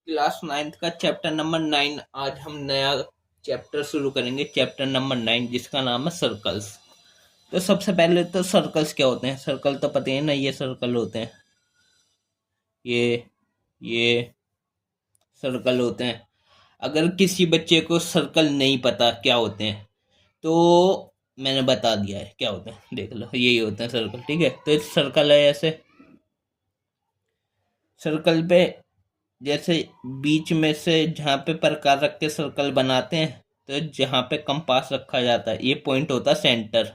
Class 9th का chapter number 9। आज हम नया चैप्टर शुरू करेंगे, चैप्टर नंबर 9, जिसका नाम है सर्कल्स। तो सबसे पहले तो सर्कल्स क्या होते हैं? सर्कल तो पता ही है ना, ये सर्कल होते हैं, ये सर्कल होते हैं। अगर किसी बच्चे को सर्कल नहीं पता क्या होते हैं, तो मैंने बता दिया है क्या होते हैं, देख लो, यही होते हैं सर्कल। ठीक है, तो सर्कल है ऐसे। सर्कल पे जैसे बीच में से जहाँ पे प्रकार रख के सर्कल बनाते हैं, तो जहाँ पे कंपास रखा जाता है, ये पॉइंट होता है सेंटर।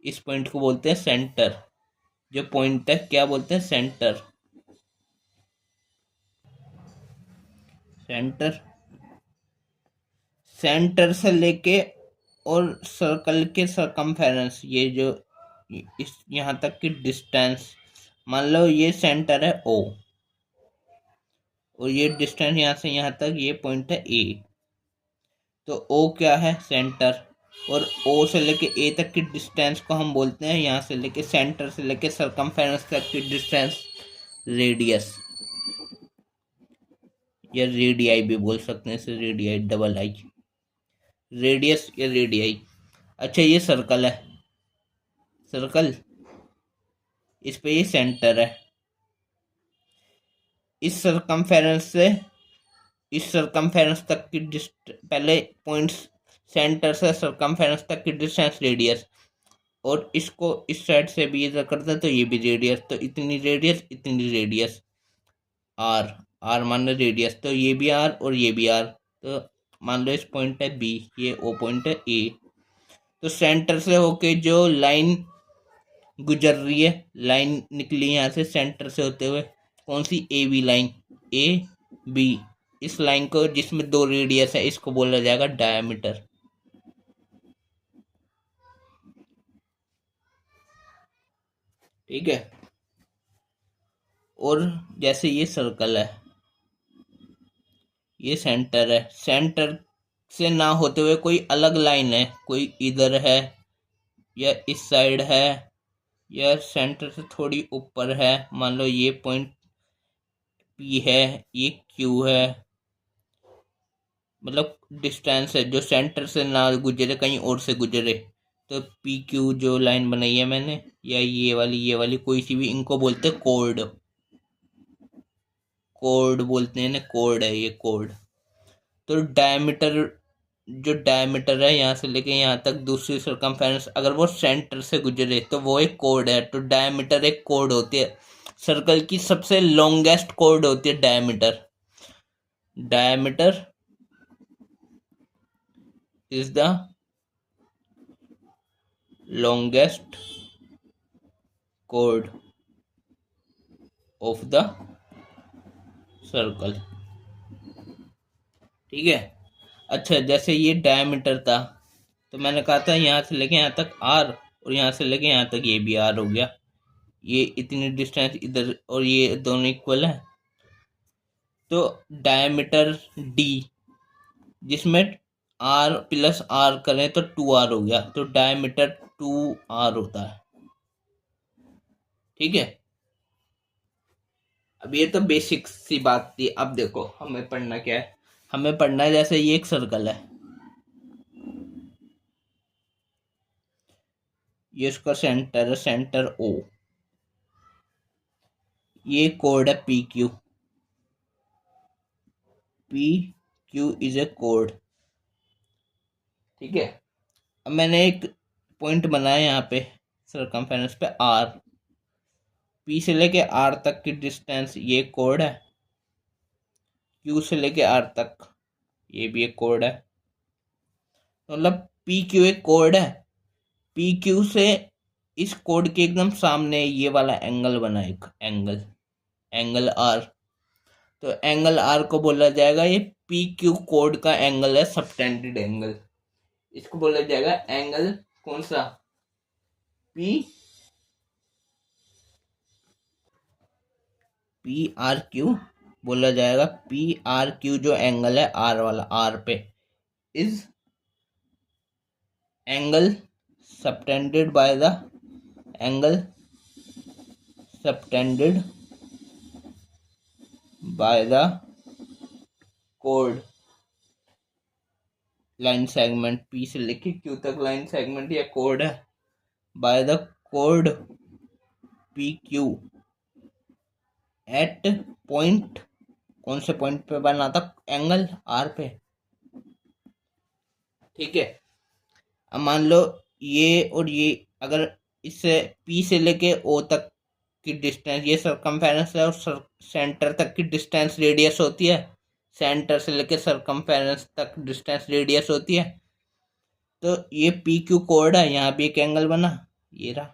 इस पॉइंट को बोलते हैं सेंटर। जो पॉइंट है क्या बोलते हैं? सेंटर। सेंटर। सेंटर से लेके और सर्कल के सरकमफेरेंस, ये जो इस यहाँ तक की डिस्टेंस, मान लो ये सेंटर है ओ, और ये डिस्टेंस यहाँ से यहाँ तक, ये पॉइंट है ए। तो ओ क्या है? सेंटर। और ओ से लेके ए तक की डिस्टेंस को हम बोलते हैं, यहाँ से लेके सेंटर से लेके सरकमफेरेंस तक की डिस्टेंस, रेडियस, या रेडियाई भी बोल सकते हैं इसे, रेडियाई, डबल आई, रेडियस या रेडियाई। अच्छा, ये सर्कल है, सर्कल, इस पे ये सेंटर है। इस सरकमफेरेंस से इस सरकमफेरेंस तक की पहले पॉइंट्स, सेंटर से सरकमफेरेंस तक की डिस्टेंस, रेडियस। और इसको इस साइड से भी इधर करते हैं तो ये भी रेडियस, तो इतनी रेडियस, इतनी रेडियस, आर। आर मान लो रेडियस, तो ये भी आर और ये भी आर। तो मान लो इस पॉइंट है बी, ये ओ पॉइंट है ए। तो सेंटर से होके जो लाइन गुजर रही है, लाइन निकली यहाँ से सेंटर से होते हुए, कौन सी? A B line, A B. इस लाइन को, जिसमें दो रेडियस है, इसको बोला जाएगा डायमीटर। ठीक है। और जैसे ये सर्कल है, ये सेंटर है, सेंटर से ना होते हुए कोई अलग लाइन है, कोई इधर है या इस साइड है या सेंटर से थोड़ी ऊपर है, मान लो ये पॉइंट पी है, ये क्यू है, मतलब डिस्टेंस है जो सेंटर से ना गुजरे, कहीं और से गुजरे। तो पी क्यू जो लाइन बनाई है मैंने, या ये वाली कोई सी भी, इनको बोलते हैं कोड। कोड बोलते हैं ना, कोड है ये, कोड। तो डायमीटर, जो डायमीटर है यहाँ से लेके यहाँ तक, दूसरी सरकमफेरेंस, अगर वो सेंटर से गुजरे तो वो एक कोड है। तो डायमीटर एक कोड होती है, सर्कल की सबसे लॉन्गेस्ट कोड होती है diameter. Diameter is the longest code of the circle. ठीक है। अच्छा, जैसे ये डायमीटर था, तो मैंने कहा था यहाँ से लेके यहाँ तक आर, और यहाँ से लेके यहाँ तक ये भी आर हो गया। ये इतनी डिस्टेंस इधर, और ये दोनों इक्वल है। तो डायमीटर डी, जिसमें आर प्लस आर करें तो 2r हो गया, तो डायमीटर 2r होता है। ठीक है। अब ये तो बेसिक सी बात थी। अब देखो हमें पढ़ना क्या है। हमें पढ़ना है, जैसे ये एक सर्कल है, ये इसका सेंटर है, सेंटर ओ। ये कोड है P Q, P Q is a code. ठीक है। अब मैंने एक पॉइंट बनाया यहाँ पे सरकमफेरेंस पे, आर। पी से लेके आर तक की डिस्टेंस, ये कोड है। क्यू से लेके आर तक, ये भी एक कोड है। मतलब पी क्यू एक कोड है। पी क्यू से इस कोड के एकदम सामने ये वाला एंगल बना, एक एंगल, एंगल आर। तो एंगल आर को बोला जाएगा, ये पी क्यू कोड का एंगल है, सबटेंडेड एंगल। इसको बोला जाएगा एंगल, कौन सा? पी, पी आर क्यू बोला जाएगा। पी आर क्यू जो एंगल है आर वाला, आर पे, is angle subtended by the, angle subtended by the कोड लाइन सेगमेंट पी से लेके क्यू तक लाइन सेगमेंट या कोड है बाय द कोड पी क्यू एट पॉइंट, कौन से पॉइंट पे बना था, एंगल आर पे। ठीक है, अब मान लो ये और ये, अगर इससे पी से लेके ओ तक की डिस्टेंस, ये सरकमफेरेंस है, और सेंटर तक की डिस्टेंस रेडियस होती है, सेंटर से लेके सरकमफेरेंस तक डिस्टेंस रेडियस होती है। तो ये पी क्यू कोड है, यहाँ भी एक एंगल बना, ये रहा,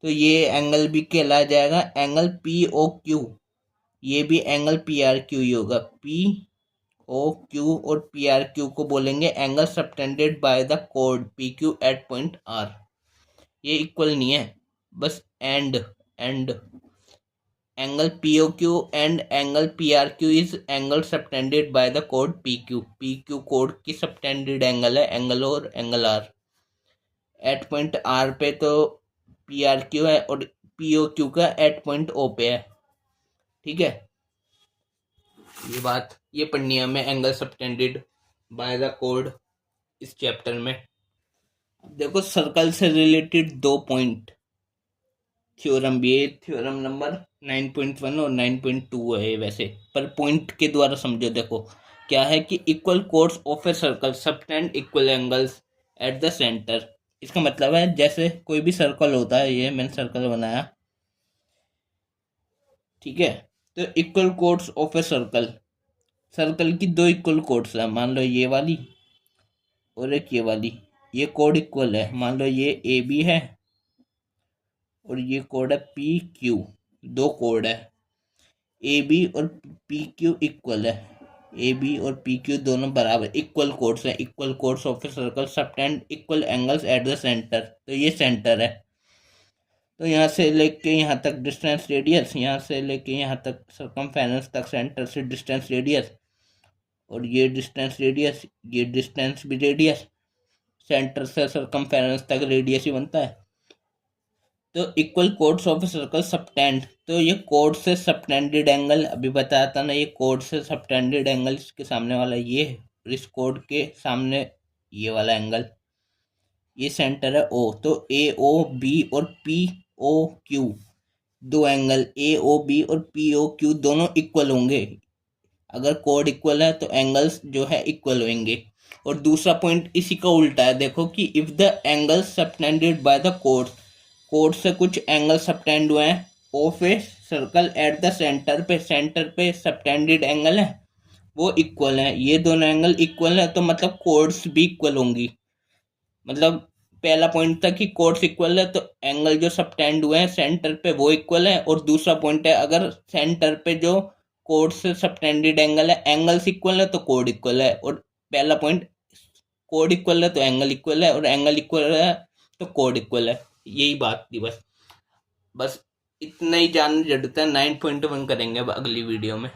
तो ये एंगल भी कहला जाएगा एंगल पी ओ क्यू। ये भी एंगल पी आर क्यू ही होगा, पी ओ क्यू और पी आर क्यू को बोलेंगे एंगल सबटेंडेड बाय द कोड P Q at point R. ये इक्वल नहीं है, बस and angle P O Q and angle P R Q is angle subtended by the कोड P Q. P Q कोड की सबटेंडेड एंगल है, angle और angle R. At point R पे तो पी आर क्यू है और पी ओ क्यू का एट पॉइंट ओ पे है। ठीक है, ये बात ये पढ़नी है हमें, angle subtended by the code इस चैप्टर में। देखो सर्कल से रिलेटेड 2 पॉइंट थ्योरम भी है, थ्योरम नंबर 9.1 और 9.2 है वैसे, पर पॉइंट के द्वारा समझो। देखो क्या है कि equal codes of a circle subtend equal angles at the centre. इसका मतलब है जैसे कोई भी सर्कल होता है, ये मैंने सर्कल बनाया, ठीक है, तो equal codes of a circle, circle की 2 इक्वल कोड्स है, मान लो ये वाली और एक ये वाली, ये कोड इक्वल है। मान लो ये ए बी है और ये कोड है पी क्यू, 2 कोड है, ए बी और पी क्यू इक्वल है, ए बी और पी क्यू दोनों बराबर इक्वल कोड्स हैं। Equal codes of a circle subtend equal angles at the centre, तो ये सेंटर है। तो यहाँ से लेके यहाँ तक डिस्टेंस रेडियस, यहाँ से लेके यहाँ तक सरकमफेरेंस तक सेंटर से डिस्टेंस रेडियस, और ये डिस्टेंस रेडियस, ये डिस्टेंस भी रेडियस, सेंटर से सरकमफेरेंस तक रेडियस ही बनता है। तो equal codes of circle subtend, तो ये कोड से सबटेंडेड एंगल अभी बताया था ना, ये कोड से सबटेंडेड एंगल, इसके सामने वाला ये, इस कोड के सामने ये वाला एंगल, ये सेंटर है ओ। तो ए ओ बी और P O Q, 2 angle A O B और पी ओ क्यू दोनों इक्वल होंगे। अगर कोड इक्वल है तो एंगल्स जो है इक्वल होंगे। और दूसरा पॉइंट इसी का उल्टा है, देखो कि if the angle subtended by the code, code से कुछ एंगल सबटेंड हुए हैं of a circle at the centre पे, सेंटर पे सबटेंडेड एंगल है वो इक्वल है, ये दोनों एंगल इक्वल है, तो मतलब कोड्स भी इक्वल होंगी। मतलब पहला पॉइंट था कि कोड्स इक्वल है तो एंगल जो सबटेंड हुए हैं सेंटर पे वो इक्वल है, और दूसरा पॉइंट है अगर सेंटर पे जो कोड से सबटेंडेड एंगल है, एंगल्स इक्वल है तो कोड इक्वल है। और पहला पॉइंट, कोड इक्वल है तो एंगल इक्वल है, और एंगल इक्वल है तो कोड इक्वल है। यही बात थी बस, बस इतना ही जानने जरूरत है। 9.1 करेंगे अब अगली वीडियो में।